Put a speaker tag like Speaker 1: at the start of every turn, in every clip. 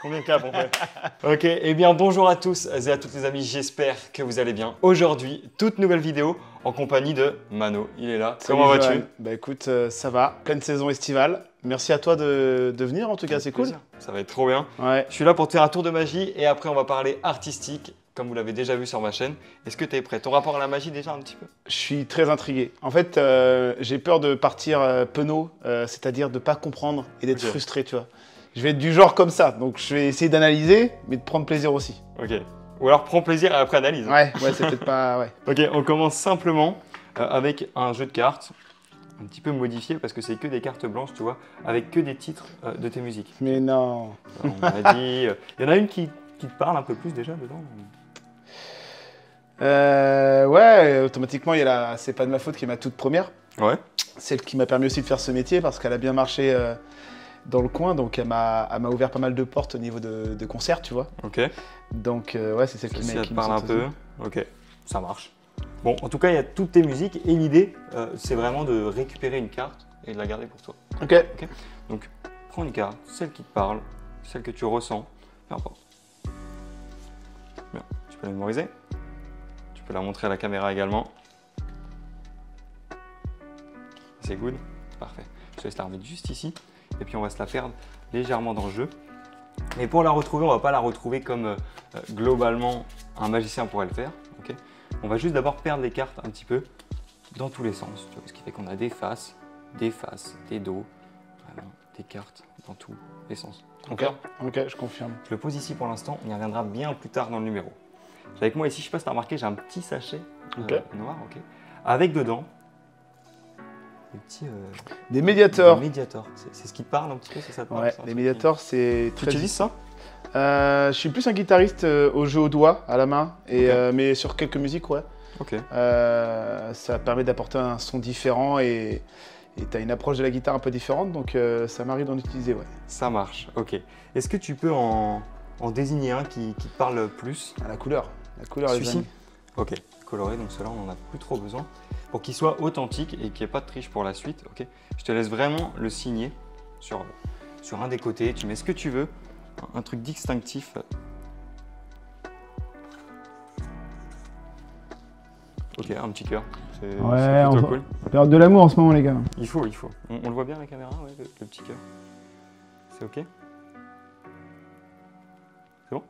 Speaker 1: Combien de caps on fait? Ok, eh bien bonjour à tous et à toutes les amis, j'espère que vous allez bien. Aujourd'hui, toute nouvelle vidéo en compagnie de Mano, il est là.
Speaker 2: Salut,
Speaker 1: comment vas-tu?
Speaker 2: Bah écoute, ça va, pleine saison estivale. Merci à toi de venir en tout cas, c'est cool.
Speaker 1: Ça va être trop bien.
Speaker 2: Ouais.
Speaker 1: Je suis là pour te faire un tour de magie et après on va parler artistique, comme vous l'avez déjà vu sur ma chaîne. Est-ce que tu es prêt? Ton rapport à la magie déjà un petit peu?
Speaker 2: Je suis très intrigué. En fait, j'ai peur de partir penaud, c'est-à-dire de ne pas comprendre et d'être frustré, tu vois. Je vais être du genre comme ça, donc je vais essayer d'analyser, mais de prendre plaisir aussi.
Speaker 1: Ok. Ou alors prends plaisir et après analyse.
Speaker 2: Ouais, c'est peut-être pas... Ouais.
Speaker 1: Ok, on commence simplement avec un jeu de cartes, un petit peu modifié parce que c'est que des cartes blanches, tu vois, avec que des titres de tes musiques.
Speaker 2: Mais non.
Speaker 1: On m'a dit... Il y en a une qui te parle un peu plus déjà dedans?
Speaker 2: Ouais, automatiquement, il y a C'est pas de ma faute qui est ma toute première.
Speaker 1: Ouais.
Speaker 2: Celle qui m'a permis aussi de faire ce métier parce qu'elle a bien marché dans le coin, donc elle m'a ouvert pas mal de portes au niveau de concerts, tu vois.
Speaker 1: Ok.
Speaker 2: Donc ouais, c'est celle
Speaker 1: qui me parle un peu. Ok, ça marche. Bon, en tout cas, il y a toutes tes musiques et l'idée, c'est vraiment de récupérer une carte et de la garder pour toi.
Speaker 2: Ok.
Speaker 1: Donc, prends une carte, celle qui te parle, celle que tu ressens, peu importe. Bien, tu peux la mémoriser. Tu peux la montrer à la caméra également. C'est good. Parfait. Je te laisse la remettre juste ici. Et puis, on va se la perdre légèrement dans le jeu. Mais pour la retrouver, on ne va pas la retrouver comme globalement un magicien pourrait le faire. Okay, on va juste d'abord perdre les cartes un petit peu dans tous les sens. Tu vois, ce qui fait qu'on a des faces, des dos, vraiment des cartes dans tous les sens.
Speaker 2: Ok, je confirme.
Speaker 1: Je le pose ici pour l'instant, on y reviendra bien plus tard dans le numéro. J'ai avec moi ici, je ne sais pas si tu as remarqué, j'ai un petit sachet noir, avec dedans des petits...
Speaker 2: Des médiators.
Speaker 1: Des médiators. C'est ce qui te parle un petit peu, c'est ça te parle?
Speaker 2: Ouais, les médiators, c'est
Speaker 1: très... Tu utilises ça?
Speaker 2: Je suis plus un guitariste au jeu au doigt, à la main, mais sur quelques musiques, ouais.
Speaker 1: Ok.
Speaker 2: Ça permet d'apporter un son différent et tu as une approche de la guitare un peu différente, donc ça m'arrive d'en utiliser, ouais.
Speaker 1: Ça marche, ok. Est-ce que tu peux en désigner un qui te parle plus?
Speaker 2: La couleur. La couleur, les amis.
Speaker 1: Ok, coloré, donc cela on n'en a plus trop besoin. Pour qu'il soit authentique et qu'il n'y ait pas de triche pour la suite, ok, je te laisse vraiment le signer sur un des côtés. Tu mets ce que tu veux, un truc distinctif. Ok, un petit cœur. C'est plutôt cool.
Speaker 2: Période de l'amour en ce moment, les gars.
Speaker 1: Il faut. On le voit bien à la caméra, ouais, le petit cœur. C'est ok? C'est bon?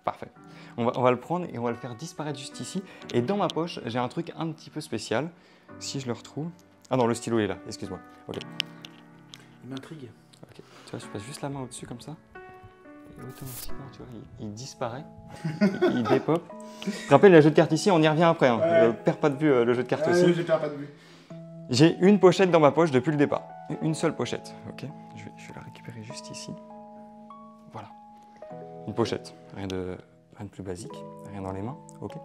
Speaker 1: Parfait. On va le prendre et on va le faire disparaître juste ici. Et dans ma poche, j'ai un truc un petit peu spécial. Si je le retrouve... Ah non, le stylo est là, excuse-moi. Ok.
Speaker 2: Il m'intrigue.
Speaker 1: Ok. Tu vois, je passe juste la main au-dessus comme ça. Et automatiquement, tu vois, il disparaît. il dépop. Tu te rappelles, le jeu de cartes ici, on y revient après. Hein.
Speaker 2: Ouais.
Speaker 1: Perds pas de vue le jeu de cartes aussi.
Speaker 2: Je perds pas de vue.
Speaker 1: J'ai une pochette dans ma poche depuis le départ. Une seule pochette. Ok. Je vais la récupérer juste ici. Voilà. Une pochette. Rien de plus basique, rien dans les mains, ok.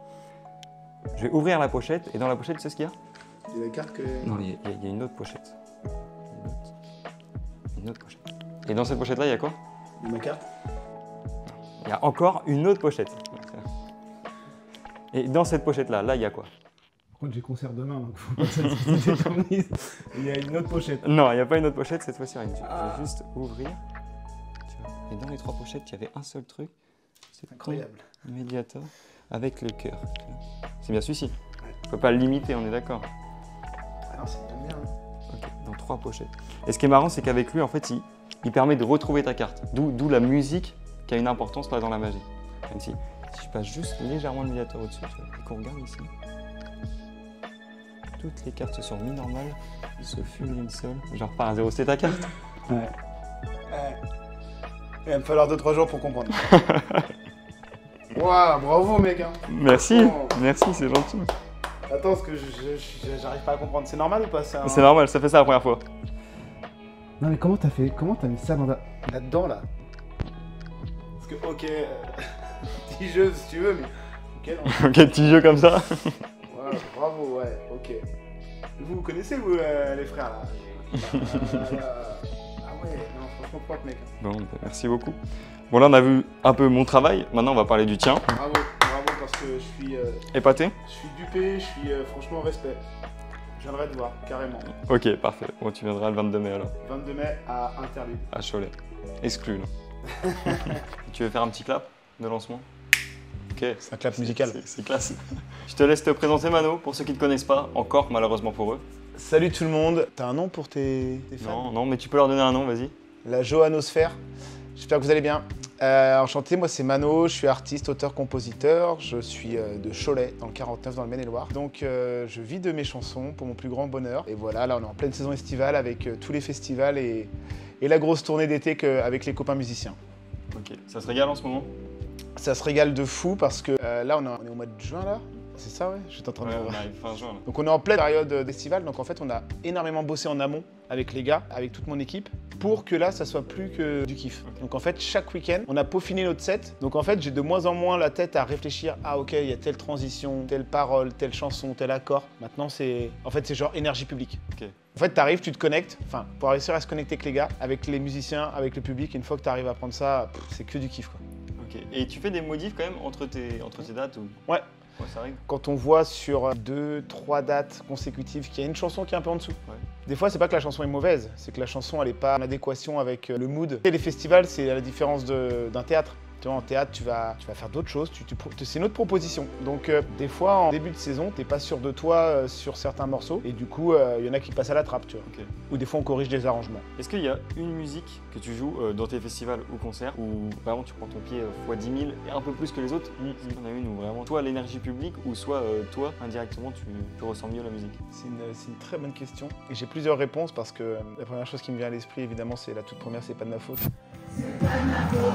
Speaker 1: Je vais ouvrir la pochette et dans la pochette, tu sais ce qu'il y a?
Speaker 2: Il y a la carte que...
Speaker 1: Non, il y a une autre pochette. Une autre pochette. Et dans cette pochette-là, il y a quoi?
Speaker 2: Ma carte.
Speaker 1: Il y a encore une autre pochette. Et dans cette pochette-là, là, il y a quoi?
Speaker 2: Par contre, j'ai concert demain, donc faut pas que ça se détermine. Il y a une autre pochette.
Speaker 1: Non, il n'y a pas une autre pochette, cette fois-ci, rien. Je vais juste ouvrir. Tu vois. Et dans les trois pochettes, il y avait un seul truc. C'est
Speaker 2: incroyable.
Speaker 1: Médiator avec le cœur. C'est bien celui-ci. On peut pas le limiter, on est d'accord.
Speaker 2: Ah non, c'est bien.
Speaker 1: Ok, dans trois pochettes. Et ce qui est marrant, c'est qu'avec lui, en fait, il permet de retrouver ta carte. D'où la musique qui a une importance là dans la magie. Même si je passe juste légèrement le médiator au-dessus, et qu'on regarde ici, toutes les cartes sont mi normales, sauf une seule. Genre par à zéro, c'est ta carte.
Speaker 2: Ouais. Il va me falloir 2-3 jours pour comprendre. Waouh, bravo mec. Hein.
Speaker 1: Merci, merci, c'est gentil.
Speaker 2: Attends, parce que j'arrive pas à comprendre. C'est normal ou pas ça?
Speaker 1: C'est normal, ça fait ça la première fois.
Speaker 2: Non mais comment t'as fait? Comment t'as mis ça là-dedans là? Parce que ok, petit jeu si tu veux, mais ok.
Speaker 1: Ok, petit jeu comme ça.
Speaker 2: Ouais, bravo, ouais, ok. Vous connaissez vous les frères là? Ah ouais, non franchement propre mec.
Speaker 1: Bon, bah, merci beaucoup. Bon là on a vu un peu mon travail, maintenant on va parler du tien.
Speaker 2: Bravo, bravo parce que je suis...
Speaker 1: Épaté?
Speaker 2: Je suis dupé, je suis franchement respect. Je viendrai te voir, carrément.
Speaker 1: Ok, parfait. Bon, tu viendras le 22 mai alors.
Speaker 2: 22 mai à Interlude.
Speaker 1: À Cholet. Exclu, là. Tu veux faire un petit clap de lancement? Ok.
Speaker 2: C'est un clap musical.
Speaker 1: C'est classe. Je te laisse te présenter Mano, pour ceux qui ne te connaissent pas, encore malheureusement pour eux.
Speaker 2: Salut tout le monde. T'as un nom pour tes fans?
Speaker 1: Non, non, mais tu peux leur donner un nom, vas-y.
Speaker 2: La Johannosphère. J'espère que vous allez bien. Enchanté, moi c'est Mano, je suis artiste, auteur, compositeur. Je suis de Cholet, dans le 49, dans le Maine-et-Loire. Donc je vis de mes chansons pour mon plus grand bonheur. Et voilà, là on est en pleine saison estivale avec tous les festivals et la grosse tournée d'été avec les copains musiciens.
Speaker 1: Ok, ça se régale en ce moment?
Speaker 2: Ça se régale de fou parce que là on est au mois de juin là. C'est ça, ouais? Je suis en train de
Speaker 1: on arrive fin juin. Là.
Speaker 2: Donc on est en pleine période d'estival, donc en fait on a énormément bossé en amont avec les gars, avec toute mon équipe, pour que là ça soit plus que du kiff. Okay. Donc en fait chaque week-end, on a peaufiné notre set. Donc en fait j'ai de moins en moins la tête à réfléchir, ah ok, il y a telle transition, telle parole, telle chanson, tel accord. Maintenant c'est genre énergie publique.
Speaker 1: Okay.
Speaker 2: En fait t'arrives, tu te connectes, enfin pour réussir à se connecter avec les gars, avec les musiciens, avec le public, une fois que t'arrives à prendre ça, c'est que du kiff quoi.
Speaker 1: Ok, et tu fais des modifs quand même entre tes dates ou...
Speaker 2: Ouais.
Speaker 1: Ouais, ça arrive.
Speaker 2: Quand on voit sur 2-3 dates consécutives qu'il y a une chanson qui est un peu en dessous. Ouais. Des fois, c'est pas que la chanson est mauvaise, c'est que la chanson elle est pas en adéquation avec le mood. Et les festivals, c'est la différence d'un théâtre. Tu vois, en théâtre, tu vas faire d'autres choses, c'est une autre proposition. Donc des fois, en début de saison, t'es pas sûr de toi sur certains morceaux, et du coup, il y en a qui passent à la trappe, tu vois. Okay. Ou des fois, on corrige des arrangements.
Speaker 1: Est-ce qu'il y a une musique que tu joues dans tes festivals ou concerts où vraiment tu prends ton pied fois 10 000 et un peu plus que les autres? Est-ce qu'il y en a une où vraiment, toi, l'énergie publique, ou soit toi, indirectement, tu ressens mieux la musique? C'est
Speaker 2: une très bonne question, et j'ai plusieurs réponses parce que la première chose qui me vient à l'esprit, évidemment, c'est la toute première, c'est pas de ma faute. C'est pas de ma faute.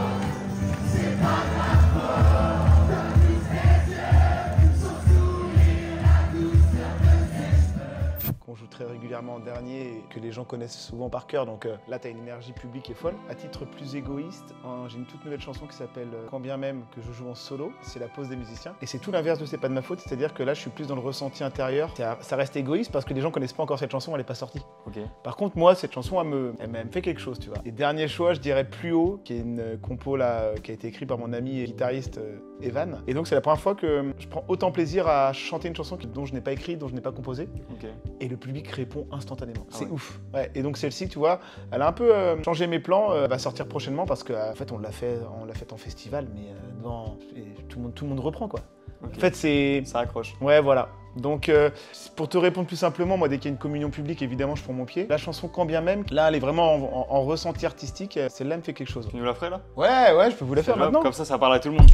Speaker 2: C'est pas ta faute, de tous ces yeux, sont sourire, la douceur de tes cheveux. Qu'on joue très régulièrement en dernier et que les gens connaissent souvent par cœur, donc là t'as une énergie publique et folle. À titre plus égoïste, j'ai une toute nouvelle chanson qui s'appelle Quand bien même que je joue en solo, c'est la pause des musiciens. Et c'est tout l'inverse de C'est pas de ma faute, c'est-à-dire que là je suis plus dans le ressenti intérieur. Ça reste égoïste parce que les gens connaissent pas encore cette chanson, elle est pas sortie. Okay. Par contre moi cette chanson elle me fait quelque chose, tu vois. Et dernier choix, je dirais Plus haut, qui est une compo là qui a été écrite par mon ami et guitariste Evan. Et donc c'est la première fois que je prends autant plaisir à chanter une chanson dont je n'ai pas écrit, dont je n'ai pas composé. Okay. Et le public répond instantanément. C'est ouf. Ouais. Et donc celle-ci, tu vois, elle a un peu changé mes plans. Elle va sortir prochainement parce qu'en fait on l'a fait en festival, mais tout le monde reprend quoi. Okay. En fait
Speaker 1: ça accroche.
Speaker 2: Ouais, voilà. Donc pour te répondre plus simplement, moi dès qu'il y a une communion publique, évidemment je prends mon pied. La chanson Quand bien même, là elle est vraiment en ressenti artistique. Celle-là me fait quelque chose.
Speaker 1: Tu nous la ferais là?
Speaker 2: Ouais, je peux vous la faire maintenant.
Speaker 1: Comme ça parle à tout le monde.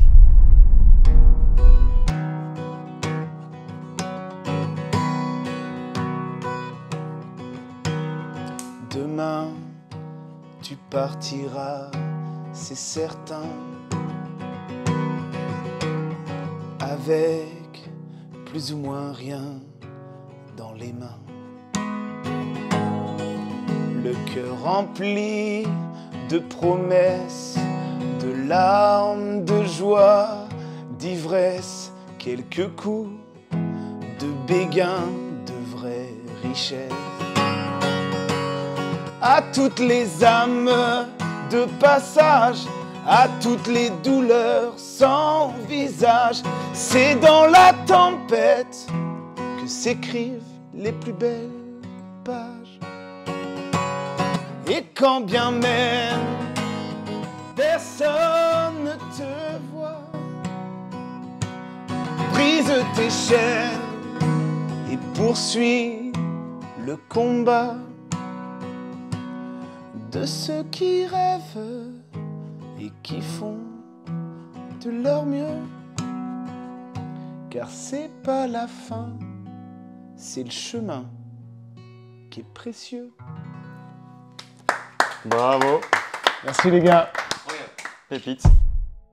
Speaker 2: Demain, tu partiras, c'est certain, avec plus ou moins rien dans les mains. Le cœur rempli de promesses, de larmes, de joie, d'ivresse, quelques coups de béguin, de vraie richesse. À toutes les âmes de passage, à toutes les douleurs sans visage, c'est dans la tempête que s'écrivent les plus belles pages. Et quand bien même personne ne te voit, brise tes chaînes et poursuis le combat de ceux qui rêvent et qui font de leur mieux. Car c'est pas la fin, c'est le chemin qui est précieux.
Speaker 1: Bravo.
Speaker 2: Merci les gars.
Speaker 1: Pépite.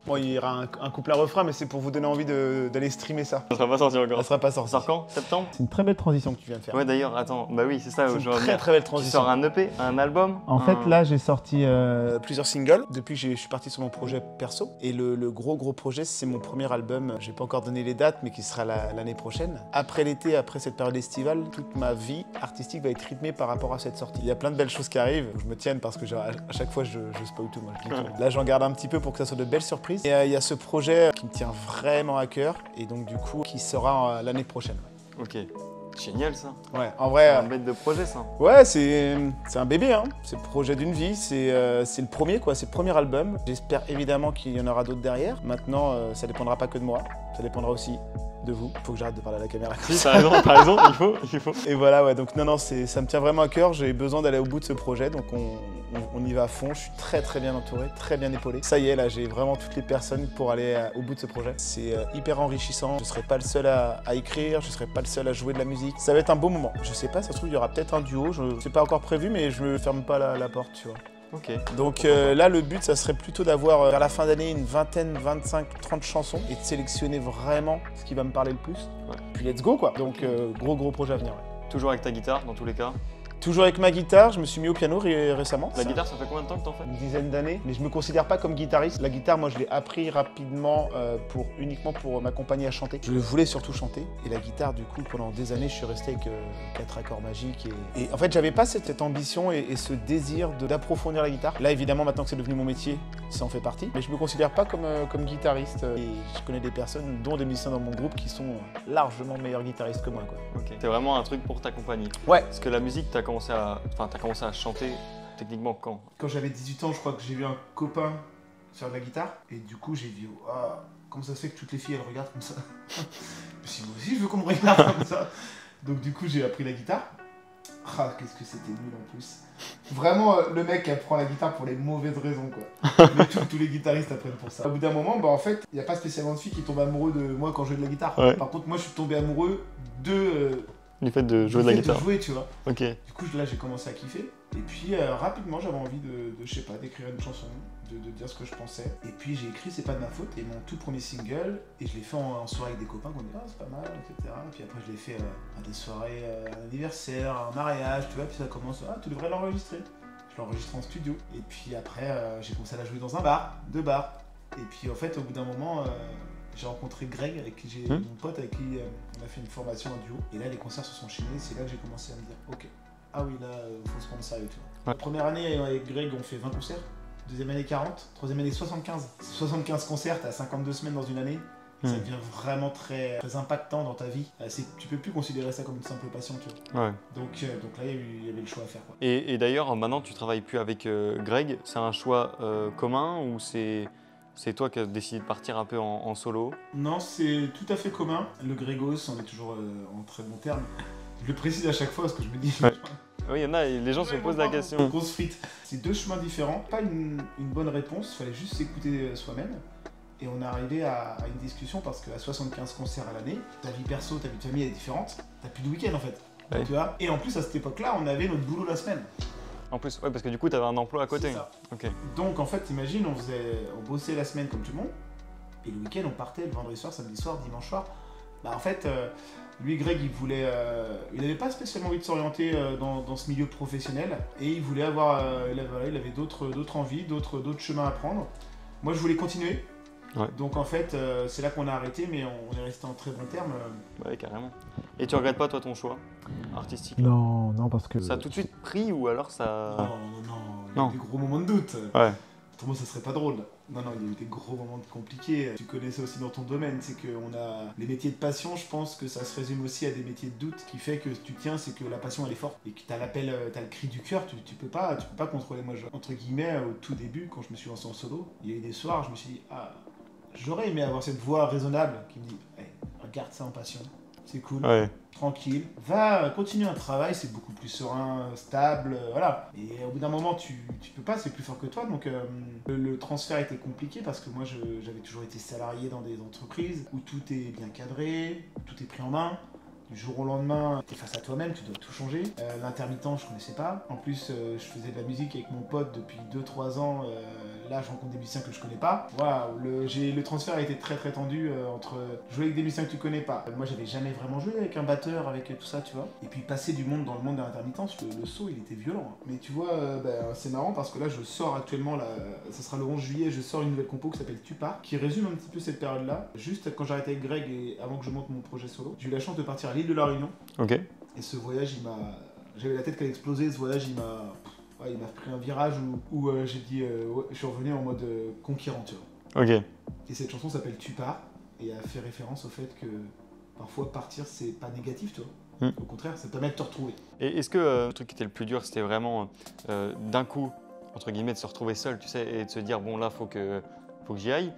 Speaker 2: Bon, il y aura un couplet-refrain, mais c'est pour vous donner envie d'aller streamer ça.
Speaker 1: Ça sera pas sorti encore.
Speaker 2: Ça sera pas sorti.
Speaker 1: Ça sort quand? Septembre?
Speaker 2: C'est une très belle transition que tu viens de faire.
Speaker 1: Ouais, d'ailleurs, attends, bah oui, c'est ça.
Speaker 2: C'est une très belle transition.
Speaker 1: Tu sors un EP, un album?
Speaker 2: En fait, là, j'ai sorti plusieurs singles depuis que je suis parti sur mon projet perso. Et le gros projet, c'est mon premier album. J'ai pas encore donné les dates, mais qui sera l'année prochaine. Après l'été, après cette période estivale, toute ma vie artistique va être rythmée par rapport à cette sortie. Il y a plein de belles choses qui arrivent. Je me tienne parce que à chaque fois, je spoil tout. Moi, je dis tout. Là, j'en garde un petit peu pour que ça soit de belles surprises. Et il y a ce projet qui me tient vraiment à cœur et donc du coup qui sera l'année prochaine.
Speaker 1: Ok. Génial ça.
Speaker 2: Ouais, en vrai.
Speaker 1: C'est un bête de projet ça.
Speaker 2: Ouais, c'est un bébé, hein. C'est le projet d'une vie, c'est le premier quoi, c'est le premier album. J'espère évidemment qu'il y en aura d'autres derrière. Maintenant, ça dépendra pas que de moi, ça dépendra aussi de vous. Faut que j'arrête de parler à la caméra comme
Speaker 1: Si,
Speaker 2: ça.
Speaker 1: t'as raison, il faut.
Speaker 2: Et voilà, ouais, donc non, ça me tient vraiment à cœur, j'ai besoin d'aller au bout de ce projet, donc on y va à fond, je suis très bien entouré, très bien épaulé. Ça y est, là, j'ai vraiment toutes les personnes pour aller au bout de ce projet. C'est hyper enrichissant, je serai pas le seul à écrire, je serai pas le seul à jouer de la musique. Ça va être un beau moment. Je sais pas, ça se trouve, il y aura peut-être un duo, c'est pas encore prévu, mais je me ferme pas la porte, tu vois.
Speaker 1: Ok.
Speaker 2: Donc là, le but, ça serait plutôt d'avoir vers la fin d'année une vingtaine, 25, 30 chansons et de sélectionner vraiment ce qui va me parler le plus.
Speaker 1: Ouais.
Speaker 2: Puis let's go quoi. Donc gros projet à venir. Ouais.
Speaker 1: Toujours avec ta guitare dans tous les cas.
Speaker 2: Toujours avec ma guitare, je me suis mis au piano récemment.
Speaker 1: La guitare, ça fait combien de temps que t'en fais?
Speaker 2: Une dizaine d'années, mais je me considère pas comme guitariste. La guitare, moi, je l'ai appris rapidement uniquement pour m'accompagner à chanter. Je voulais surtout chanter, et la guitare, du coup, pendant des années, je suis resté avec 4 accords magiques. Et en fait, j'avais pas cette ambition et ce désir d'approfondir la guitare. Là, évidemment, maintenant que c'est devenu mon métier, ça en fait partie. Mais je me considère pas comme guitariste. Et je connais des personnes, dont des musiciens dans mon groupe, qui sont largement meilleurs guitaristes que moi, quoi.
Speaker 1: Ok. C'est vraiment un truc pour t'accompagner.
Speaker 2: Ouais.
Speaker 1: Parce que la musique, t'as commencé à chanter techniquement quand?
Speaker 2: Quand j'avais 18 ans, je crois que j'ai vu un copain faire de la guitare. Et du coup, j'ai dit, ah, comment ça se fait que toutes les filles, elles regardent comme ça? Je me suis dit, moi aussi, je veux qu'on me regarde comme ça. Donc du coup, j'ai appris la guitare. Ah, qu'est-ce que c'était nul en plus. Vraiment, le mec apprend la guitare pour les mauvaises raisons, quoi. Mais tous les guitaristes apprennent pour ça. Au bout d'un moment, bah en fait, il n'y a pas spécialement de filles qui tombent amoureux de moi quand je joue de la guitare.
Speaker 1: Ouais.
Speaker 2: Par contre, moi, je suis tombé amoureux de...
Speaker 1: Du fait de jouer de la guitare.
Speaker 2: De jouer, tu vois.
Speaker 1: Ok.
Speaker 2: Du coup, là, j'ai commencé à kiffer. Et puis, rapidement, j'avais envie je sais pas, d'écrire une chanson, de dire ce que je pensais. Et puis, j'ai écrit C'est pas de ma faute, et mon tout premier single. Et je l'ai fait en soirée avec des copains, qu'on dit, ah, c'est pas mal, etc. Et puis après, je l'ai fait à des soirées, un anniversaire, un mariage, tu vois. Puis ça commence, ah, tu devrais l'enregistrer. Je l'ai enregistré en studio. Et puis après, j'ai commencé à la jouer dans un bar, 2 bars. Et puis, en fait, au bout d'un moment, j'ai rencontré Greg, avec qui mon pote, avec qui on a fait une formation en duo. Et là, les concerts se sont enchaînés. C'est là que j'ai commencé à me dire, ok, ah oui, là, faut se prendre sérieux, tu vois.
Speaker 1: Ouais.
Speaker 2: La première année, avec Greg, on fait 20 concerts. Deuxième année, 40. Troisième année, 75. 75 concerts, t'as 52 semaines dans une année. Ça devient vraiment très impactant dans ta vie. Tu peux plus considérer ça comme une simple passion, tu vois.
Speaker 1: Ouais.
Speaker 2: Donc là, il y avait le choix à faire, quoi.
Speaker 1: Et d'ailleurs, maintenant, tu travailles plus avec Greg. C'est un choix commun ou c'est toi qui as décidé de partir un peu en solo?
Speaker 2: Non, c'est tout à fait commun. Le Grégos, on est toujours en très bons termes. Je le précise à chaque fois parce que je me dis...
Speaker 1: Ouais. Oui, il y en a, les gens se posent la question.
Speaker 2: Grosse frite. C'est 2 chemins différents. Pas une bonne réponse, il fallait juste s'écouter soi-même. Et on est arrivé à une discussion parce qu'à 75 concerts à l'année, ta vie perso, ta vie de famille est différente. T'as plus de week-end en fait.
Speaker 1: Oui.
Speaker 2: Tu vois. Et en plus, à cette époque-là, on avait notre boulot la semaine.
Speaker 1: En plus, ouais, parce que du coup, tu avais un emploi à côté.
Speaker 2: C'est ça.
Speaker 1: Ok.
Speaker 2: Donc en fait, imagine, on bossait la semaine comme tout le monde. Et le week-end, on partait le vendredi soir, samedi soir, dimanche soir. Bah en fait, lui, Greg, il n'avait pas spécialement envie de s'orienter dans ce milieu professionnel. Et il voulait il avait d'autres envies, d'autres chemins à prendre. Moi, je voulais continuer.
Speaker 1: Ouais.
Speaker 2: Donc en fait, c'est là qu'on a arrêté, mais on est resté en très bons termes.
Speaker 1: Ouais, carrément. Et tu regrettes pas, toi, ton choix artistique?
Speaker 2: Non, parce que...
Speaker 1: Ça a tout de suite pris ou alors ça...
Speaker 2: Il y a eu des gros moments de doute.
Speaker 1: Ouais.
Speaker 2: Pour moi, ça serait pas drôle. Non, il y a eu des gros moments compliqués. Tu connais ça aussi dans ton domaine, c'est qu'on a les métiers de passion, je pense que ça se résume aussi à des métiers de doute. Ce qui fait que tu tiens, c'est que la passion, elle est forte. Et que t'as l'appel, t'as le cri du cœur, tu peux pas contrôler. Moi, entre guillemets, au tout début, quand je me suis lancé en solo, il y a eu des soirs, je me suis dit, ah, j'aurais aimé avoir cette voix raisonnable qui me dit, hey, regarde ça en passion, c'est cool.
Speaker 1: Ouais.
Speaker 2: Tranquille, va continuer un travail, c'est beaucoup plus serein, stable, voilà. Et au bout d'un moment, tu peux pas, c'est plus fort que toi. Donc le transfert était compliqué parce que moi, j'avais toujours été salarié dans des entreprises où tout est bien cadré, tout est pris en main. Du jour au lendemain, tu es face à toi-même, tu dois tout changer. L'intermittent, je connaissais pas. En plus, je faisais de la musique avec mon pote depuis 2-3 ans. Là, je rencontre des musiciens que je connais pas. Voilà, le transfert a été très tendu entre jouer avec des musiciens que tu connais pas. Moi, j'avais jamais vraiment joué avec un batteur, avec tout ça, tu vois. Et puis passer du monde dans le monde de l'intermittence, le saut, il était violent. Mais tu vois, c'est marrant parce que là, je sors actuellement, ça sera le 11 juillet, je sors une nouvelle compo qui s'appelle Tu pars, qui résume un petit peu cette période-là. Juste quand j'arrêtais avec Greg et avant que je monte mon projet solo, j'ai eu la chance de partir à l'île de la Réunion.
Speaker 1: Ok.
Speaker 2: Et ce voyage, j'avais la tête qui allait exploser. Ce voyage, il m'a pris un virage où j'ai dit, je suis revenu en mode conquérant, tu vois.
Speaker 1: Ok.
Speaker 2: Et cette chanson s'appelle Tu pars et elle fait référence au fait que parfois partir, c'est pas négatif, tu vois. Au contraire, ça te permet de te retrouver.
Speaker 1: Et est-ce que le truc qui était le plus dur, c'était vraiment d'un coup, entre guillemets, de se retrouver seul, tu sais, et de se dire, bon là, faut que j'y aille?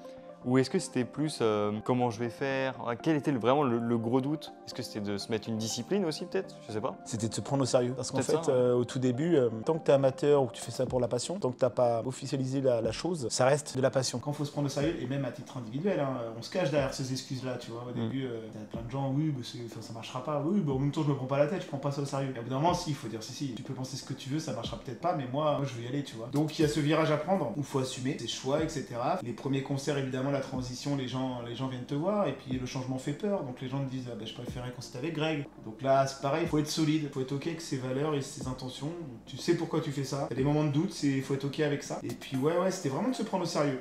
Speaker 1: Ou est-ce que c'était plus comment je vais faire? Quel était vraiment le gros doute? Est-ce que c'était de se mettre une discipline aussi peut-être? Je sais pas.
Speaker 2: C'était de se prendre au sérieux. Parce qu'en fait,
Speaker 1: Ça, ouais.
Speaker 2: au tout début, tant que tu es amateur ou que tu fais ça pour la passion, tant que tu n'as pas officialisé la chose, ça reste de la passion. Quand il faut se prendre au sérieux, et même à titre individuel, hein, on se cache derrière ces excuses-là, tu vois. Au début, tu as plein de gens, oui, ça marchera pas, oui, en même temps, je me prends pas la tête, je prends pas ça au sérieux. Et au bout d'un moment, si, il faut dire, si, tu peux penser ce que tu veux, ça marchera peut-être pas, mais moi, je veux y aller, tu vois. Donc il y a ce virage à prendre où il faut assumer ses choix, etc. Les premiers concerts, évidemment, la transition, les gens viennent te voir, et puis le changement fait peur, donc les gens te disent, ah, je préférais quand c'était avec Greg. Donc là, c'est pareil, il faut être solide, il faut être ok avec ses valeurs et ses intentions. Tu sais pourquoi tu fais ça. Il y a des moments de doute, il faut être ok avec ça. Et puis ouais, c'était vraiment de se prendre au sérieux.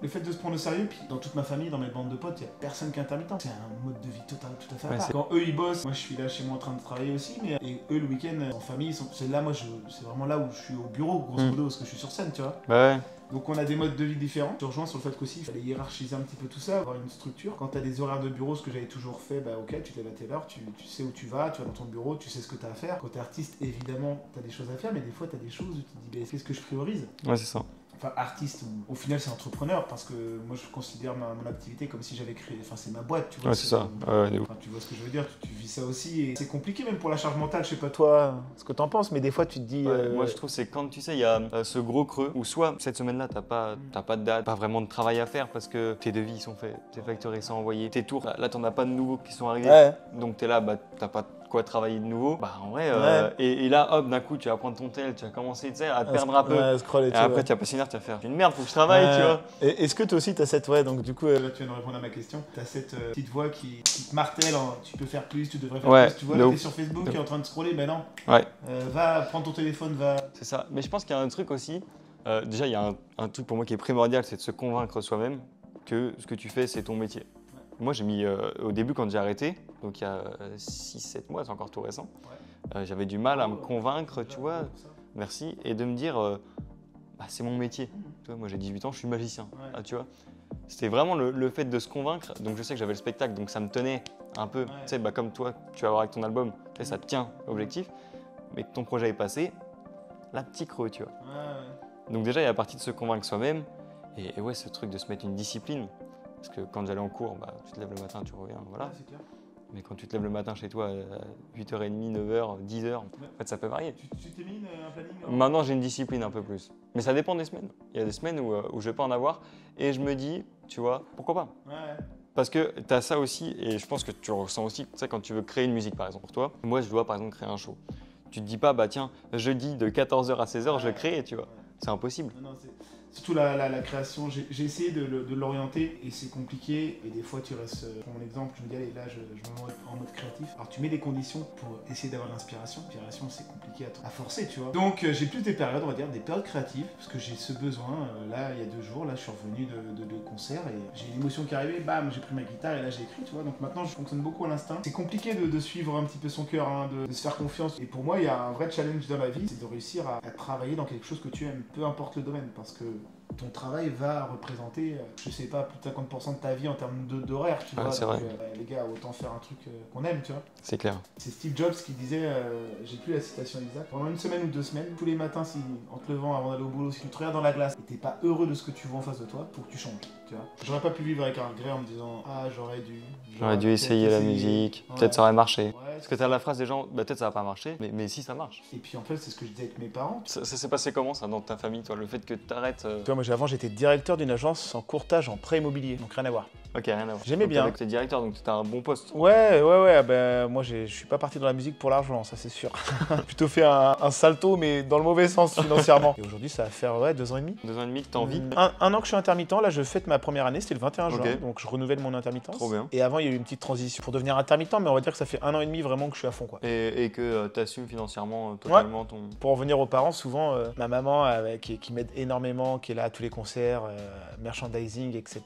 Speaker 2: Le fait de se prendre au sérieux, puis dans toute ma famille, dans mes bandes de potes, il n'y a personne qui est intermittent. C'est un mode de vie total, tout à fait à part. Quand eux ils bossent, moi je suis là chez moi en train de travailler aussi, mais et eux le week-end en famille, c'est là, c'est vraiment là où je suis au bureau, grosso modo, parce que je suis sur scène, tu vois.
Speaker 1: Bah ouais.
Speaker 2: Donc on a des modes de vie différents. Je rejoins sur le fait qu'aussi il fallait hiérarchiser un petit peu tout ça, avoir une structure. Quand tu as des horaires de bureau, ce que j'avais toujours fait, bah ok, tu te lèves à telle heure, tu sais où tu vas dans ton bureau, tu sais ce que tu as à faire. Quand tu es artiste, évidemment, tu as des choses à faire, mais des fois tu as des choses où tu te dis, qu'est-ce que je priorise?
Speaker 1: Ouais, c'est ça.
Speaker 2: Enfin, artiste, au final c'est entrepreneur, parce que moi je considère mon activité comme si j'avais créé, enfin c'est ma boîte, tu vois.
Speaker 1: Ouais, c'est ça.
Speaker 2: Enfin, tu vois ce que je veux dire, tu vis ça aussi, et c'est compliqué même pour la charge mentale, je sais pas toi ce que t'en penses, mais des fois tu te dis...
Speaker 1: Moi je trouve c'est quand tu sais il y a ce gros creux où soit cette semaine-là t'as pas de date, pas vraiment de travail à faire parce que tes devis ils sont faits, tes factures ils sont envoyés, tes tours, là t'en as pas de nouveaux qui sont arrivés, donc t'es là, t'as pas quoi travailler de nouveau, en vrai, et là hop d'un coup tu vas prendre ton tel, tu vas commencer à te perdre un peu, et après tu vas passer une heure, tu vas faire une merde, faut que je travaille, tu vois.
Speaker 2: Et est-ce que toi aussi t'as cette, donc du coup là tu viens de répondre à ma question, t'as cette petite voix qui te martèle, tu peux faire plus, tu devrais faire plus, tu vois, là t'es sur Facebook, tu es en train de scroller, non, va prendre ton téléphone, va... C'est
Speaker 1: ça, mais je pense qu'il y a un truc aussi, déjà il y a un truc pour moi qui est primordial, c'est de se convaincre soi-même que ce que tu fais c'est ton métier. Moi, j'ai mis, au début, quand j'ai arrêté, donc il y a 6-7 mois, c'est encore tout récent, j'avais du mal à me convaincre, tu vois, merci, et de me dire, c'est mon métier. Tu vois, moi, j'ai 18 ans, je suis magicien, tu vois. C'était vraiment le fait de se convaincre, donc je sais que j'avais le spectacle, donc ça me tenait un peu, tu sais, comme toi, tu vas voir avec ton album, ça te tient l'objectif, mais que ton projet est passé, là, petit creux, tu vois. Donc déjà, il y a la partie de se convaincre soi-même, et ouais, ce truc de se mettre une discipline. Parce que quand j'allais en cours, tu te lèves le matin, tu reviens, voilà. C'est clair. Mais quand tu te lèves le matin chez toi à 8h30, 9h, 10h, en fait ça peut varier.
Speaker 2: Tu t'es mis un planning?
Speaker 1: Maintenant j'ai une discipline un peu plus. Mais ça dépend des semaines. Il y a des semaines où je vais pas en avoir et je me dis, tu vois, pourquoi pas? Parce que tu as ça aussi, et je pense que tu ressens aussi, tu sais, quand tu veux créer une musique par exemple pour toi. Moi je dois par exemple créer un show. Tu te dis pas, tiens, jeudi de 14h à 16h je crée, tu vois. C'est impossible.
Speaker 2: Non, surtout la création, j'ai essayé de l'orienter et c'est compliqué. Et des fois, tu restes. Pour mon exemple, je me dis, allez, là, je me mets en mode créatif. Alors, tu mets des conditions pour essayer d'avoir l'inspiration. L'inspiration, c'est compliqué à forcer, tu vois. Donc, j'ai plus des périodes, on va dire, des périodes créatives, parce que j'ai ce besoin. Là, il y a 2 jours, là, je suis revenu de concert et j'ai une émotion qui est arrivée. Bam, j'ai pris ma guitare et là, j'ai écrit, tu vois. Donc, maintenant, je fonctionne beaucoup à l'instinct. C'est compliqué de suivre un petit peu son cœur, hein, de se faire confiance. Et pour moi, il y a un vrai challenge dans la vie, c'est de réussir à travailler dans quelque chose que tu aimes, peu importe le domaine, parce que ton travail va représenter, je sais pas, plus de 50% de ta vie en termes d'horaire, tu vois.
Speaker 1: C'est vrai.
Speaker 2: Les gars, autant faire un truc qu'on aime, tu vois.
Speaker 1: C'est clair.
Speaker 2: C'est Steve Jobs qui disait, j'ai plus la citation exacte, pendant 1 semaine ou 2 semaines, tous les matins, si, en te levant avant d'aller au boulot, si tu te regardes dans la glace et t'es pas heureux de ce que tu vois en face de toi, faut que tu changes, tu vois. J'aurais pas pu vivre avec un regret en me disant, j'aurais dû
Speaker 1: essayer la musique, peut-être ça aurait marché. Parce que tu as la phrase des gens, peut-être ça va pas marcher, mais si ça marche.
Speaker 2: Et puis en fait, c'est ce que je disais avec mes parents.
Speaker 1: Ça s'est passé comment ça dans ta famille, toi, le fait que tu arrêtes
Speaker 2: Toi, moi avant j'étais directeur d'une agence en courtage en prêt immobilier, donc rien à voir.
Speaker 1: Ok, rien à voir.
Speaker 2: J'aimais bien.
Speaker 1: Tu es directeur, donc tu as un bon poste.
Speaker 2: Ouais, moi je suis pas parti dans la musique pour l'argent, ça c'est sûr. Plutôt fait un salto, mais dans le mauvais sens financièrement. Et aujourd'hui, ça va faire 2 ans et demi.
Speaker 1: 2 ans et demi que t'as envie.
Speaker 2: Un an que je suis intermittent, là je fête ma première année, c'était le 21 juin, donc je renouvelle mon intermittence.
Speaker 1: Trop bien.
Speaker 2: Et avant, il y a eu une petite transition pour devenir intermittent, mais on va dire que ça fait 1 an et demi vraiment que je suis à fond, quoi.
Speaker 1: Et que tu assumes financièrement totalement ton...
Speaker 2: Pour en revenir aux parents, souvent, ma maman, qui m'aide énormément, qui est là à tous les concerts, merchandising, etc.,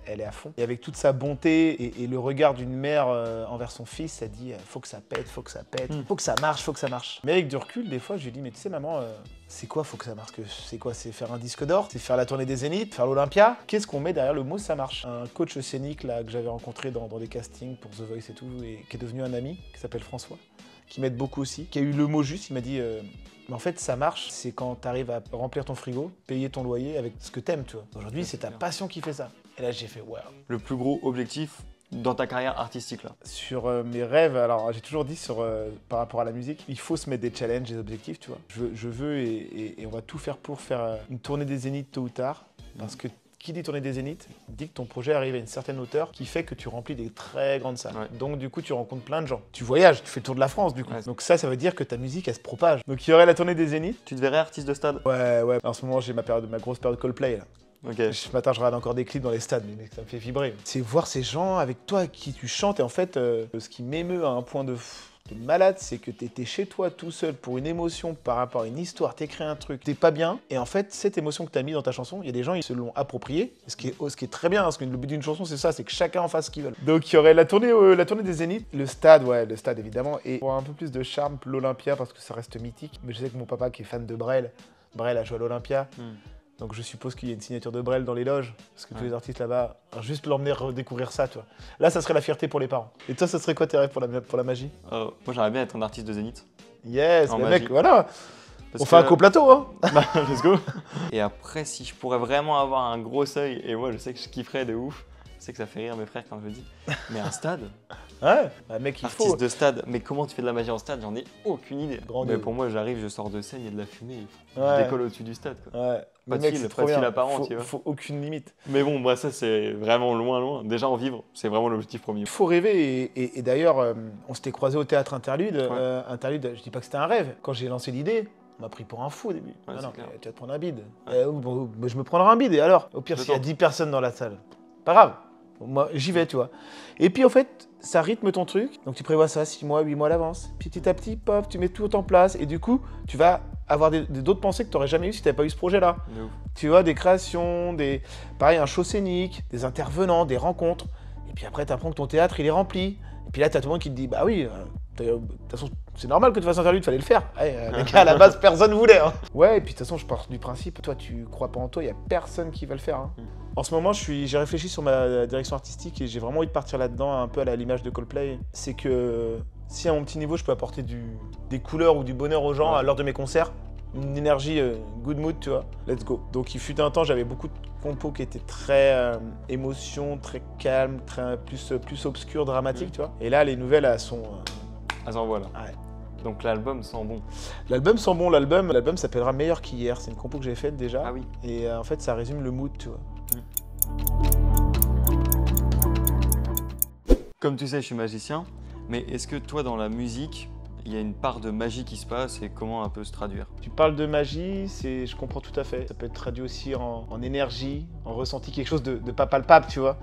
Speaker 2: elle est à fond. Et avec toute sa bonté et le regard d'une mère envers son fils, ça dit faut que ça pète, faut que ça pète, faut que ça marche, faut que ça marche. Mais avec du recul, des fois, je lui dis mais tu sais maman, c'est quoi faut que ça marche? C'est quoi? C'est faire un disque d'or? C'est faire la tournée des Zéniths? Faire l'Olympia? Qu'est-ce qu'on met derrière le mot ça marche? Un coach scénique là que j'avais rencontré dans des castings pour The Voice et tout, et qui est devenu un ami, qui s'appelle François, qui m'aide beaucoup aussi, qui a eu le mot juste, il m'a dit mais en fait ça marche, c'est quand tu arrives à remplir ton frigo, payer ton loyer avec ce que t'aimes, tu vois. Aujourd'hui c'est ta passion qui fait ça. Et là j'ai fait waouh.
Speaker 1: Le plus gros objectif dans ta carrière artistique là?
Speaker 2: Sur mes rêves, alors j'ai toujours dit par rapport à la musique, il faut se mettre des challenges, des objectifs, tu vois. Je veux et on va tout faire pour faire une tournée des Zéniths tôt ou tard, parce que qui dit tournée des Zéniths dit que ton projet arrive à une certaine hauteur qui fait que tu remplis des très grandes salles. Ouais. Donc du coup tu rencontres plein de gens. Tu voyages, tu fais le tour de la France du coup. Ouais. Donc ça veut dire que ta musique elle se propage. Donc il y aurait la tournée des Zéniths.
Speaker 1: Tu te verrais artiste de stade?
Speaker 2: Ouais. En ce moment j'ai ma grosse période Coldplay là.
Speaker 1: Okay.
Speaker 2: Ce matin je regarde encore des clips dans les stades, mais ça me fait vibrer. C'est voir ces gens avec toi qui tu chantes et en fait ce qui m'émeut à un point de malade, c'est que t'étais chez toi tout seul pour une émotion par rapport à une histoire, t'écris un truc, t'es pas bien, et en fait cette émotion que t'as mis dans ta chanson, il y a des gens ils se l'ont appropriée, ce qui est très bien, parce que le but d'une chanson c'est ça, c'est que chacun en fasse ce qu'il veut. Donc il y aurait la tournée des Zéniths, le stade évidemment, et pour un peu plus de charme, l'Olympia parce que ça reste mythique, mais je sais que mon papa qui est fan de Brel a joué à l'Olympia. Donc je suppose qu'il y a une signature de Brel dans les loges, parce que tous les artistes là-bas, juste l'emmener redécouvrir ça, tu vois. Là, ça serait la fierté pour les parents. Et toi, ça serait quoi tes rêves pour la magie?
Speaker 1: Moi, j'aimerais bien être un artiste de Zénith.
Speaker 2: Yes, mais mec, voilà. On fait un coplateau, hein.
Speaker 1: Bah, let's go. Et après, si je pourrais vraiment avoir un gros seuil, et moi, je sais que je kifferais de ouf, je sais que ça fait rire mes frères quand je le dis, mais un stade.
Speaker 2: Ouais, bah mec, il faut.
Speaker 1: Artiste de stade, mais comment tu fais de la magie en stade? J'en ai aucune idée.
Speaker 2: Mais
Speaker 1: pour moi, j'arrive, je sors de scène, il y a de la fumée, je décolle au-dessus du stade. Quoi.
Speaker 2: Ouais.
Speaker 1: Pas de fil apparent, tu vois.
Speaker 2: Faut aucune limite.
Speaker 1: Mais bon, moi, ça, c'est vraiment loin. Déjà, en vivre, c'est vraiment l'objectif premier.
Speaker 2: Il faut rêver. Et d'ailleurs, on s'était croisés au théâtre Interlude. Interlude, je dis pas que c'était un rêve. Quand j'ai lancé l'idée, on m'a pris pour un fou au début.
Speaker 1: Ouais,
Speaker 2: non, tu vas te prendre un bide.
Speaker 1: Ouais.
Speaker 2: Je me prendrai un bide. Et alors? Au pire, s'il y a 10 personnes dans la salle, pas grave. Moi, j'y vais, tu vois. Et puis, en fait, ça rythme ton truc. Donc, tu prévois ça 6 mois, 8 mois à l'avance. Petit à petit, pop, tu mets tout en place. Et du coup, tu vas avoir d'autres pensées que tu n'aurais jamais eues si tu n'avais pas eu ce projet-là. Tu vois, des créations, pareil, un show scénique, des intervenants, des rencontres. Et puis après, tu apprends que ton théâtre, il est rempli. Et puis là, tu as tout le monde qui te dit, bah oui, de toute façon, c'est normal que tu fasses Interlude, fallait le faire. Les gars, à la base, personne ne voulait. Hein. Ouais, et puis de toute façon, je pars du principe, toi, tu crois pas en toi, il n'y a personne qui va le faire. Hein. En ce moment, j'ai réfléchi sur ma direction artistique et j'ai vraiment envie de partir là-dedans, un peu à l'image de Coldplay. C'est que si à mon petit niveau, je peux apporter des couleurs ou du bonheur aux gens lors de mes concerts, une énergie good mood, tu vois, let's go. Donc il fut un temps, j'avais beaucoup de compos qui étaient très émotion, très calme, plus obscur, dramatique, tu vois. Et là, les nouvelles, elles sont...
Speaker 1: Elles envoient là.
Speaker 2: Ouais.
Speaker 1: Donc l'album sent bon.
Speaker 2: L'album sent bon, l'album s'appellera Meilleur qu'hier. C'est une compo que j'ai faite déjà.
Speaker 1: Ah oui.
Speaker 2: Et en fait, ça résume le mood, tu vois.
Speaker 1: Comme tu sais, je suis magicien, mais est-ce que toi, dans la musique, il y a une part de magie qui se passe et comment un peu se traduire?
Speaker 2: Tu parles de magie, je comprends tout à fait. Ça peut être traduit aussi en énergie, en ressenti, quelque chose de pas palpable, tu vois.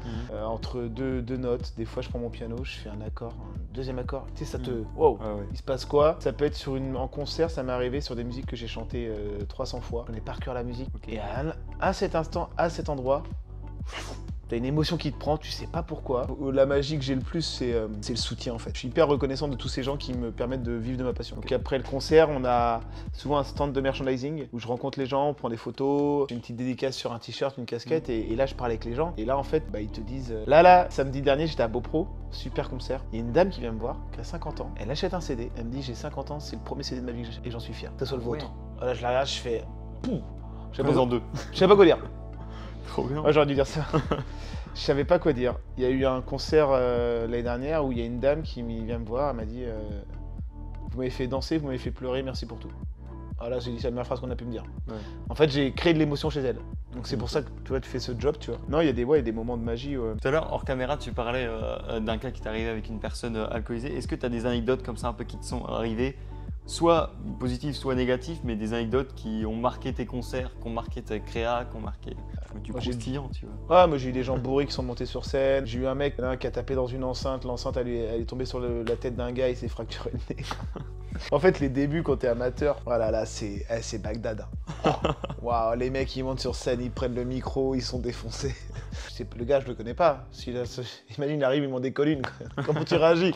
Speaker 2: Entre deux notes, des fois je prends mon piano, je fais un accord, un deuxième accord. Tu sais, ça te... Wow, il se passe quoi? Ça peut être en concert, ça m'est arrivé sur des musiques que j'ai chantées 300 fois. Je connais par cœur la musique. Okay. Et à cet instant, à cet endroit... T'as une émotion qui te prend, tu sais pas pourquoi. La magie que j'ai le plus, c'est le soutien en fait. Je suis hyper reconnaissant de tous ces gens qui me permettent de vivre de ma passion. Donc après le concert, on a souvent un stand de merchandising où je rencontre les gens, on prend des photos, j'ai une petite dédicace sur un t-shirt, une casquette et là je parle avec les gens. Et là en fait, ils te disent là, samedi dernier j'étais à Beaupro, super concert. Il y a une dame qui vient me voir, qui a 50 ans. Elle achète un CD, elle me dit j'ai 50 ans, c'est le premier CD de ma vie que j'achète et j'en suis fier. Que ce soit le vôtre. Là je la regarde, je fais pouf. Je sais pas quoi dire.
Speaker 1: Trop bien.
Speaker 2: Ouais, j'aurais dû dire ça. Je savais pas quoi dire. Il y a eu un concert l'année dernière où il y a une dame qui vient me voir, elle m'a dit vous m'avez fait danser, vous m'avez fait pleurer, merci pour tout. Voilà, j'ai dit c'est la meilleure phrase qu'on a pu me dire. Ouais. En fait, j'ai créé de l'émotion chez elle. Donc c'est pour ça que tu fais ce job, tu vois. Non, il y a des moments de magie.
Speaker 1: Tout à l'heure, hors caméra, tu parlais d'un cas qui t'est arrivé avec une personne alcoolisée. Est-ce que tu as des anecdotes comme ça un peu qui te sont arrivées, soit positives, soit négatives, mais des anecdotes qui ont marqué tes concerts, qui ont marqué ta créa, qui ont marqué du croustillant, tu vois.
Speaker 2: Ouais, moi j'ai eu des gens bourrés qui sont montés sur scène. J'ai eu un mec qui a tapé dans une enceinte. L'enceinte, elle est tombée sur la tête d'un gars et s'est fracturé le nez. En fait, les débuts quand t'es amateur, voilà, là, c'est Bagdad. Hein. Waouh, les mecs, ils montent sur scène, ils prennent le micro, ils sont défoncés. Le gars, je le connais pas. Imagine, il arrive, il m'en décolle une. Comment tu réagis?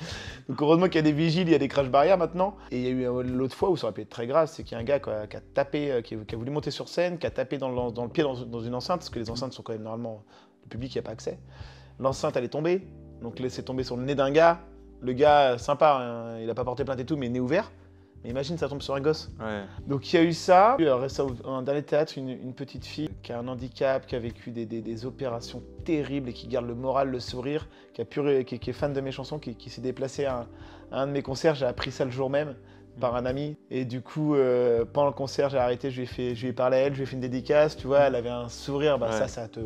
Speaker 2: Donc heureusement qu'il y a des vigiles, il y a des crash barrières maintenant. Et il y a eu l'autre fois où ça aurait pu être très grave, c'est qu'il y a un gars qui a tapé, qui a voulu monter sur scène, qui a tapé dans le pied dans une enceinte, parce que les enceintes sont quand même normalement, le public n'y a pas accès. L'enceinte, elle est tombée, donc c'est tombé sur le nez d'un gars. Le gars, sympa, hein, il a pas porté plainte et tout, mais nez ouvert. Mais imagine, ça tombe sur un gosse.
Speaker 1: Ouais.
Speaker 2: Donc il y a eu ça. Dans le théâtre, une petite fille qui a un handicap, qui a vécu des opérations terribles et qui garde le moral, le sourire, qui est fan de mes chansons, qui s'est déplacée à un de mes concerts. J'ai appris ça le jour même par un ami. Et du coup, pendant le concert, j'ai arrêté, je lui ai parlé à elle, je lui ai fait une dédicace. Tu vois, elle avait un sourire, bah
Speaker 1: Ouais.
Speaker 2: ça te...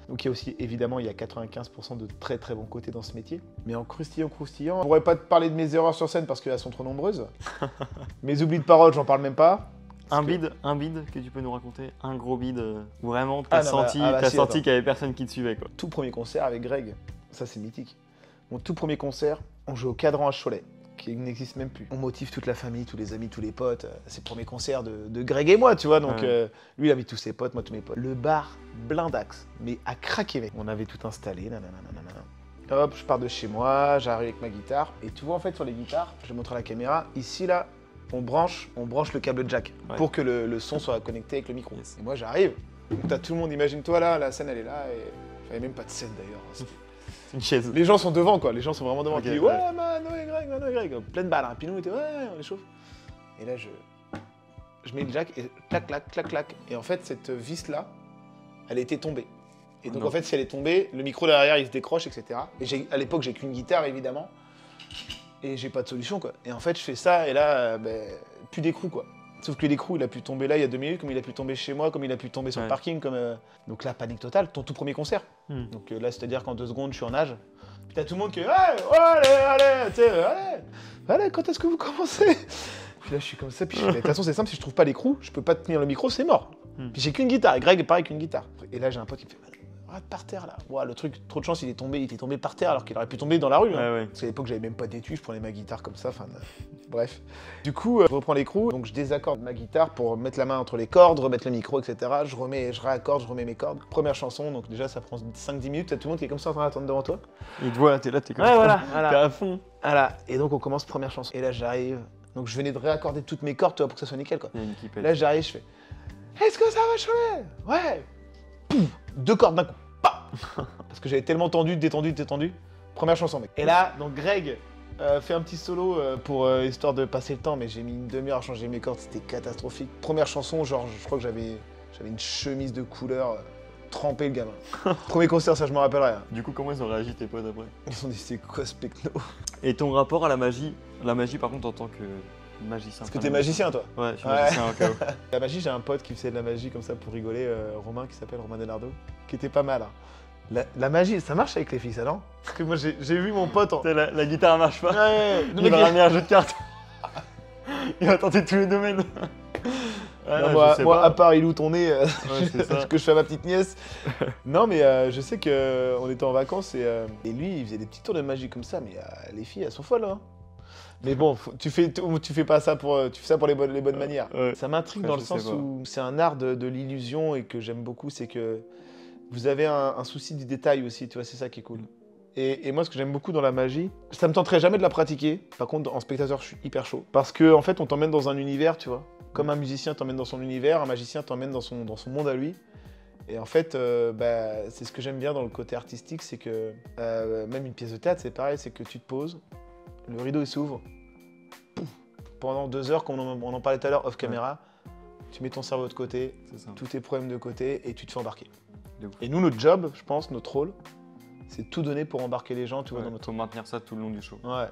Speaker 2: Donc il y a aussi, évidemment, il y a 95% de très très bons côtés dans ce métier. Mais en croustillant, je pourrais pas te parler de mes erreurs sur scène parce qu'elles sont trop nombreuses. Mes oublis de parole, j'en parle même pas.
Speaker 1: Un bide que tu peux nous raconter? Un gros bide où vraiment t'as senti
Speaker 2: attends.
Speaker 1: qu'il y avait personne qui te suivait, quoi.
Speaker 2: Tout premier concert avec Greg, ça c'est mythique. Mon tout premier concert, on joue au Cadran à Cholet, qui n'existe même plus. On motive toute la famille, tous les amis, tous les potes. C'est le premier concert de Greg et moi, tu vois. Donc lui, il a mis tous ses potes, moi tous mes potes. Le bar blindax, mais à craquer, mec. On avait tout installé, nanana. Hop, je pars de chez moi, j'arrive avec ma guitare. Et tu vois, en fait, sur les guitares, je vais montrer à la caméra, ici, là, on branche le câble jack pour que le son soit connecté avec le micro.
Speaker 1: Yes.
Speaker 2: Et moi, j'arrive. Donc t'as tout le monde, imagine-toi là, la scène, elle est là. Et il n'y avait même pas de scène, d'ailleurs.
Speaker 1: C'est une chaise.
Speaker 2: Les gens sont devant, quoi. Les gens sont vraiment devant.
Speaker 1: Okay,
Speaker 2: Puis, ouais, Mano et Greg. Pleine balle. Hein. Puis nous, on était, ouais, on est chaud. Et là, je mets le jack et clac. Et en fait, cette vis-là, elle était tombée. Et donc, en fait, si elle est tombée, le micro derrière, il se décroche, etc. Et à l'époque, j'ai qu'une guitare, évidemment. Et j'ai pas de solution, quoi. Et en fait, je fais ça, et là, plus d'écrou, quoi. Sauf que l'écrou, il a pu tomber là il y a 2 minutes, comme il a pu tomber chez moi, comme il a pu tomber sur le parking. Donc là, panique totale, ton tout premier concert. Donc là, c'est-à-dire qu'en 2 secondes, je suis en nage. Puis t'as tout le monde qui est allez, quand est-ce que vous commencez? Puis là, je suis comme ça, puis de toute façon, c'est simple, si je trouve pas l'écrou, je peux pas tenir le micro, c'est mort. Puis j'ai qu'une guitare, et Greg, pareil, qu'une guitare. Et là, j'ai un pote qui me fait, par terre là. Ouais, le truc, trop de chance, il était tombé par terre alors qu'il aurait pu tomber dans la rue. Hein.
Speaker 1: Ouais.
Speaker 2: Parce qu'à l'époque, j'avais même pas d'étui, je prenais ma guitare comme ça. Bref. Du coup, je reprends l'écrou, donc je désaccorde ma guitare pour mettre la main entre les cordes, remettre le micro, etc. Je réaccorde, je remets mes cordes. Première chanson, donc déjà, ça prend 5-10 minutes. T'as tout le monde qui est comme ça en train d'attendre devant toi.
Speaker 1: Il te voit, t'es là, t'es comme
Speaker 2: ouais,
Speaker 1: ça.
Speaker 2: Voilà.
Speaker 1: T'es à fond.
Speaker 2: Voilà. Et donc, on commence première chanson. Et là, j'arrive. Donc, je venais de réaccorder toutes mes cordes, tu vois, pour que ça soit nickel, quoi. Là, j'arrive, je fais, est-ce que ça va Cholet? Ouais. Pouf, 2 cordes d'un coup. Parce que j'avais tellement détendu. Première chanson, mec. Et là, donc Greg fait un petit solo pour histoire de passer le temps, mais j'ai mis une demi-heure à changer mes cordes, c'était catastrophique. Première chanson, genre, je crois que j'avais une chemise de couleur trempée, le gamin. Premier concert, ça je me rappellerai. Hein.
Speaker 1: Du coup, comment ils ont réagi tes potes après?
Speaker 2: Ils se sont dit, c'est quoi ce pecno?
Speaker 1: Et ton rapport à la magie par contre, en tant que magicien.
Speaker 2: Parce que t'es magicien, toi?
Speaker 1: Ouais, je suis magicien au cas où.
Speaker 2: La magie, j'ai un pote qui faisait de la magie comme ça pour rigoler, Romain, qui s'appelle Romain Delardo, qui était pas mal. Hein. La magie, ça marche avec les filles, ça, non? Parce que moi, j'ai vu mon pote en...
Speaker 1: La guitare marche pas.
Speaker 2: Ouais,
Speaker 1: il va ramener un jeu de cartes. Il va tenter tous les domaines.
Speaker 2: Non, moi à part il où ton nez, ce que je fais à ma petite nièce. Non, mais je sais qu'on était en vacances et lui, il faisait des petits tours de magie comme ça, mais les filles, elles sont folles. Hein. Mais bon, tu fais pas ça tu fais ça pour les bonnes manières.
Speaker 1: Ouais.
Speaker 2: Ça m'intrigue dans le sens où c'est un art de l'illusion et que j'aime beaucoup, c'est que vous avez un souci du détail aussi, tu vois, c'est ça qui est cool. Et moi, ce que j'aime beaucoup dans la magie, ça me tenterait jamais de la pratiquer. Par contre, en spectateur, je suis hyper chaud. Parce que, en fait, on t'emmène dans un univers, tu vois. Comme un musicien t'emmène dans son univers, un magicien t'emmène dans son monde à lui. Et en fait, c'est ce que j'aime bien dans le côté artistique, c'est que même une pièce de théâtre, c'est pareil, c'est que tu te poses, le rideau il s'ouvre, pendant 2 heures, comme on en parlait tout à l'heure, off caméra, tu mets ton cerveau de côté, tous tes problèmes de côté, et tu te fais embarquer. Et nous, notre job, je pense, notre rôle, c'est tout donner pour embarquer les gens, tu vois, dans notre...
Speaker 1: Faut maintenir ça tout le long du show.
Speaker 2: Ouais.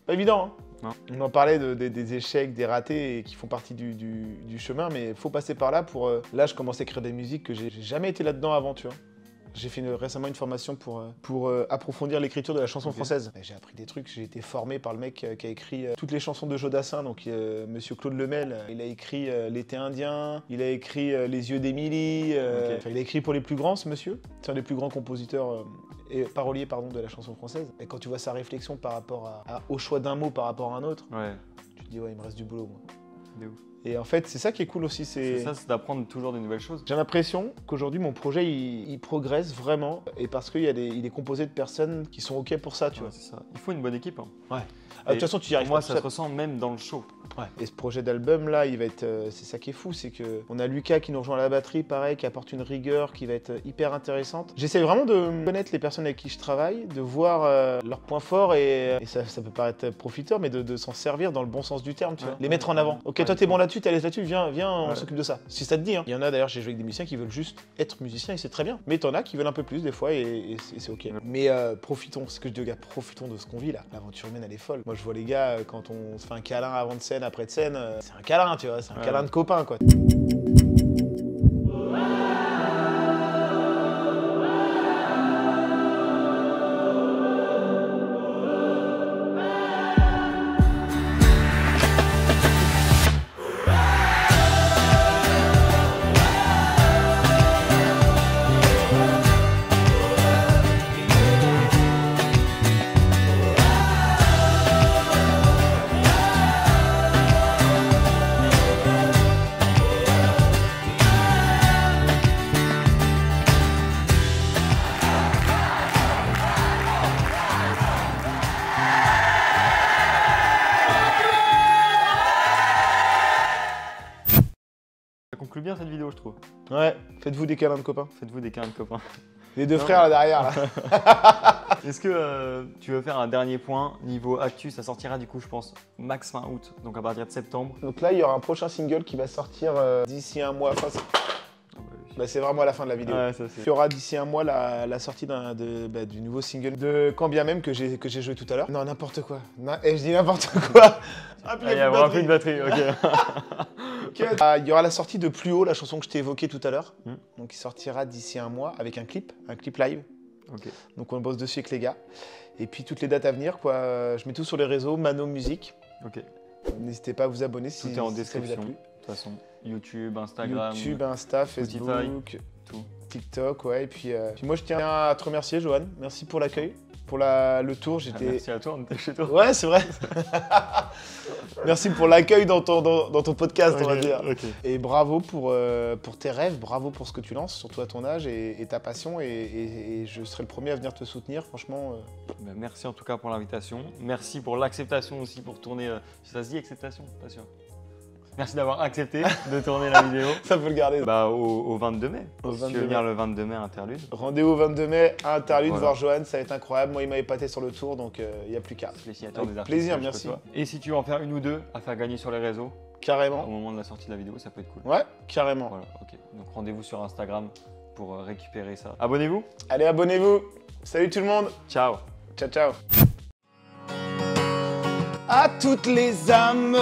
Speaker 2: Pas évident, hein.
Speaker 1: Non.
Speaker 2: On en parlait des échecs, des ratés qui font partie du chemin, mais il faut passer par là pour... Là, je commence à écrire des musiques que j'ai jamais été là-dedans avant, tu vois. J'ai fait récemment une formation pour approfondir l'écriture de la chanson française. J'ai appris des trucs, j'ai été formé par le mec qui a écrit toutes les chansons de Jodassin, donc monsieur Claude Lemel. Il a écrit L'été indien, il a écrit Les yeux d'Émilie, il a écrit pour les plus grands, ce monsieur. C'est un des plus grands compositeurs et parolier de la chanson française. Et quand tu vois sa réflexion par rapport au choix d'un mot par rapport à un autre, tu te dis ouais, il me reste du boulot, moi.
Speaker 1: De ouf.
Speaker 2: Et en fait, c'est ça qui est cool aussi.
Speaker 1: C'est ça, c'est d'apprendre toujours des nouvelles choses.
Speaker 2: J'ai l'impression qu'aujourd'hui, mon projet, il progresse vraiment. Et parce qu'il est composé de personnes qui sont OK pour ça, tu vois.
Speaker 1: C'est ça. Il faut une bonne équipe. Hein.
Speaker 2: Ouais. De toute façon, tu y arrives.
Speaker 1: Moi, ça se ressent même dans le show.
Speaker 2: Ouais. Et ce projet d'album là, il va être, c'est ça qui est fou, c'est que on a Lucas qui nous rejoint à la batterie, pareil, qui apporte une rigueur qui va être hyper intéressante. J'essaie vraiment de connaître les personnes avec qui je travaille, de voir leurs points forts et ça peut paraître profiteur, mais de s'en servir dans le bon sens du terme, tu vois. Les mettre en avant. Ok, toi t'es bon là-dessus, t'es à l'aise là-dessus, viens, on s'occupe de ça. Si ça te dit, hein. Il y en a d'ailleurs, j'ai joué avec des musiciens qui veulent juste être musiciens et c'est très bien. Mais t'en as qui veulent un peu plus des fois et c'est ok. Mais profitons, ce que je dis aux gars, profitons de ce qu'on vit là. L'aventure humaine elle est folle. Moi je vois les gars quand on se fait un câlin avant de scène, après de scène. C'est un câlin, tu vois, c'est un câlin de copain, quoi.
Speaker 1: Ça conclut bien cette vidéo, je trouve.
Speaker 2: Ouais, faites-vous des câlins de copains.
Speaker 1: Faites-vous des câlins de copains.
Speaker 2: Les deux frères là derrière là.
Speaker 1: Est-ce que tu veux faire un dernier point niveau actu? Ça sortira du coup, je pense, max fin août, donc à partir de septembre.
Speaker 2: Donc là, il y aura un prochain single qui va sortir d'ici un mois. Enfin, bah, c'est vraiment à la fin de la vidéo.
Speaker 1: Ouais, ça,
Speaker 2: il y aura d'ici un mois la sortie du nouveau single de Quand bien même que j'ai joué tout à l'heure. Non, n'importe quoi. Je dis n'importe quoi.
Speaker 1: Ah, puis il y a plus de batterie, ok.
Speaker 2: Il y aura la sortie de Plus haut, la chanson que je t'ai évoquée tout à l'heure. Donc il sortira d'ici un mois avec un clip live.
Speaker 1: Okay.
Speaker 2: Donc on bosse dessus avec les gars. Et puis toutes les dates à venir, quoi. Je mets tout sur les réseaux, Mano Music.
Speaker 1: Ok.
Speaker 2: N'hésitez pas à vous abonner si
Speaker 1: tout est en
Speaker 2: ça vous a
Speaker 1: description.
Speaker 2: plu.
Speaker 1: De toute façon, YouTube, Instagram.
Speaker 2: YouTube, Insta, Facebook,
Speaker 1: tout.
Speaker 2: TikTok, ouais. Et puis moi je tiens à te remercier, Johan. Merci pour l'accueil. Pour le tour, j'étais...
Speaker 1: Merci à toi, on était chez toi.
Speaker 2: Ouais, c'est vrai. Merci pour l'accueil dans ton podcast, on va dire.
Speaker 1: Okay.
Speaker 2: Et bravo pour tes rêves, bravo pour ce que tu lances, surtout à ton âge et ta passion. Et je serai le premier à venir te soutenir, franchement.
Speaker 1: Merci en tout cas pour l'invitation. Merci pour l'acceptation aussi pour tourner... Ça se dit acceptation? Pas sûr. Merci d'avoir accepté de tourner la vidéo.
Speaker 2: Ça peut le garder.
Speaker 1: Bah, au 22 mai. Si tu veux venir le 22 mai à Interlude.
Speaker 2: Rendez-vous au 22 mai à Interlude, voir Johan, ça va être incroyable. Moi, il m'a épaté sur le tour, donc il n'y a plus qu'à.
Speaker 1: Avec
Speaker 2: plaisir, merci.
Speaker 1: Et si tu veux en faire une ou deux à faire gagner sur les réseaux,
Speaker 2: carrément.
Speaker 1: Au moment de la sortie de la vidéo, ça peut être cool.
Speaker 2: Ouais, carrément.
Speaker 1: Voilà, ok. Donc rendez-vous sur Instagram pour récupérer ça. Abonnez-vous.
Speaker 2: Allez, abonnez-vous. Salut tout le monde.
Speaker 1: Ciao.
Speaker 2: Ciao, ciao. À toutes les âmes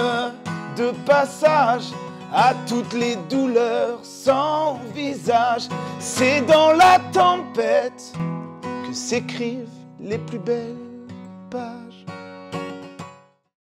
Speaker 2: de passage, à toutes les douleurs sans visage, c'est dans la tempête que s'écrivent les plus belles pages.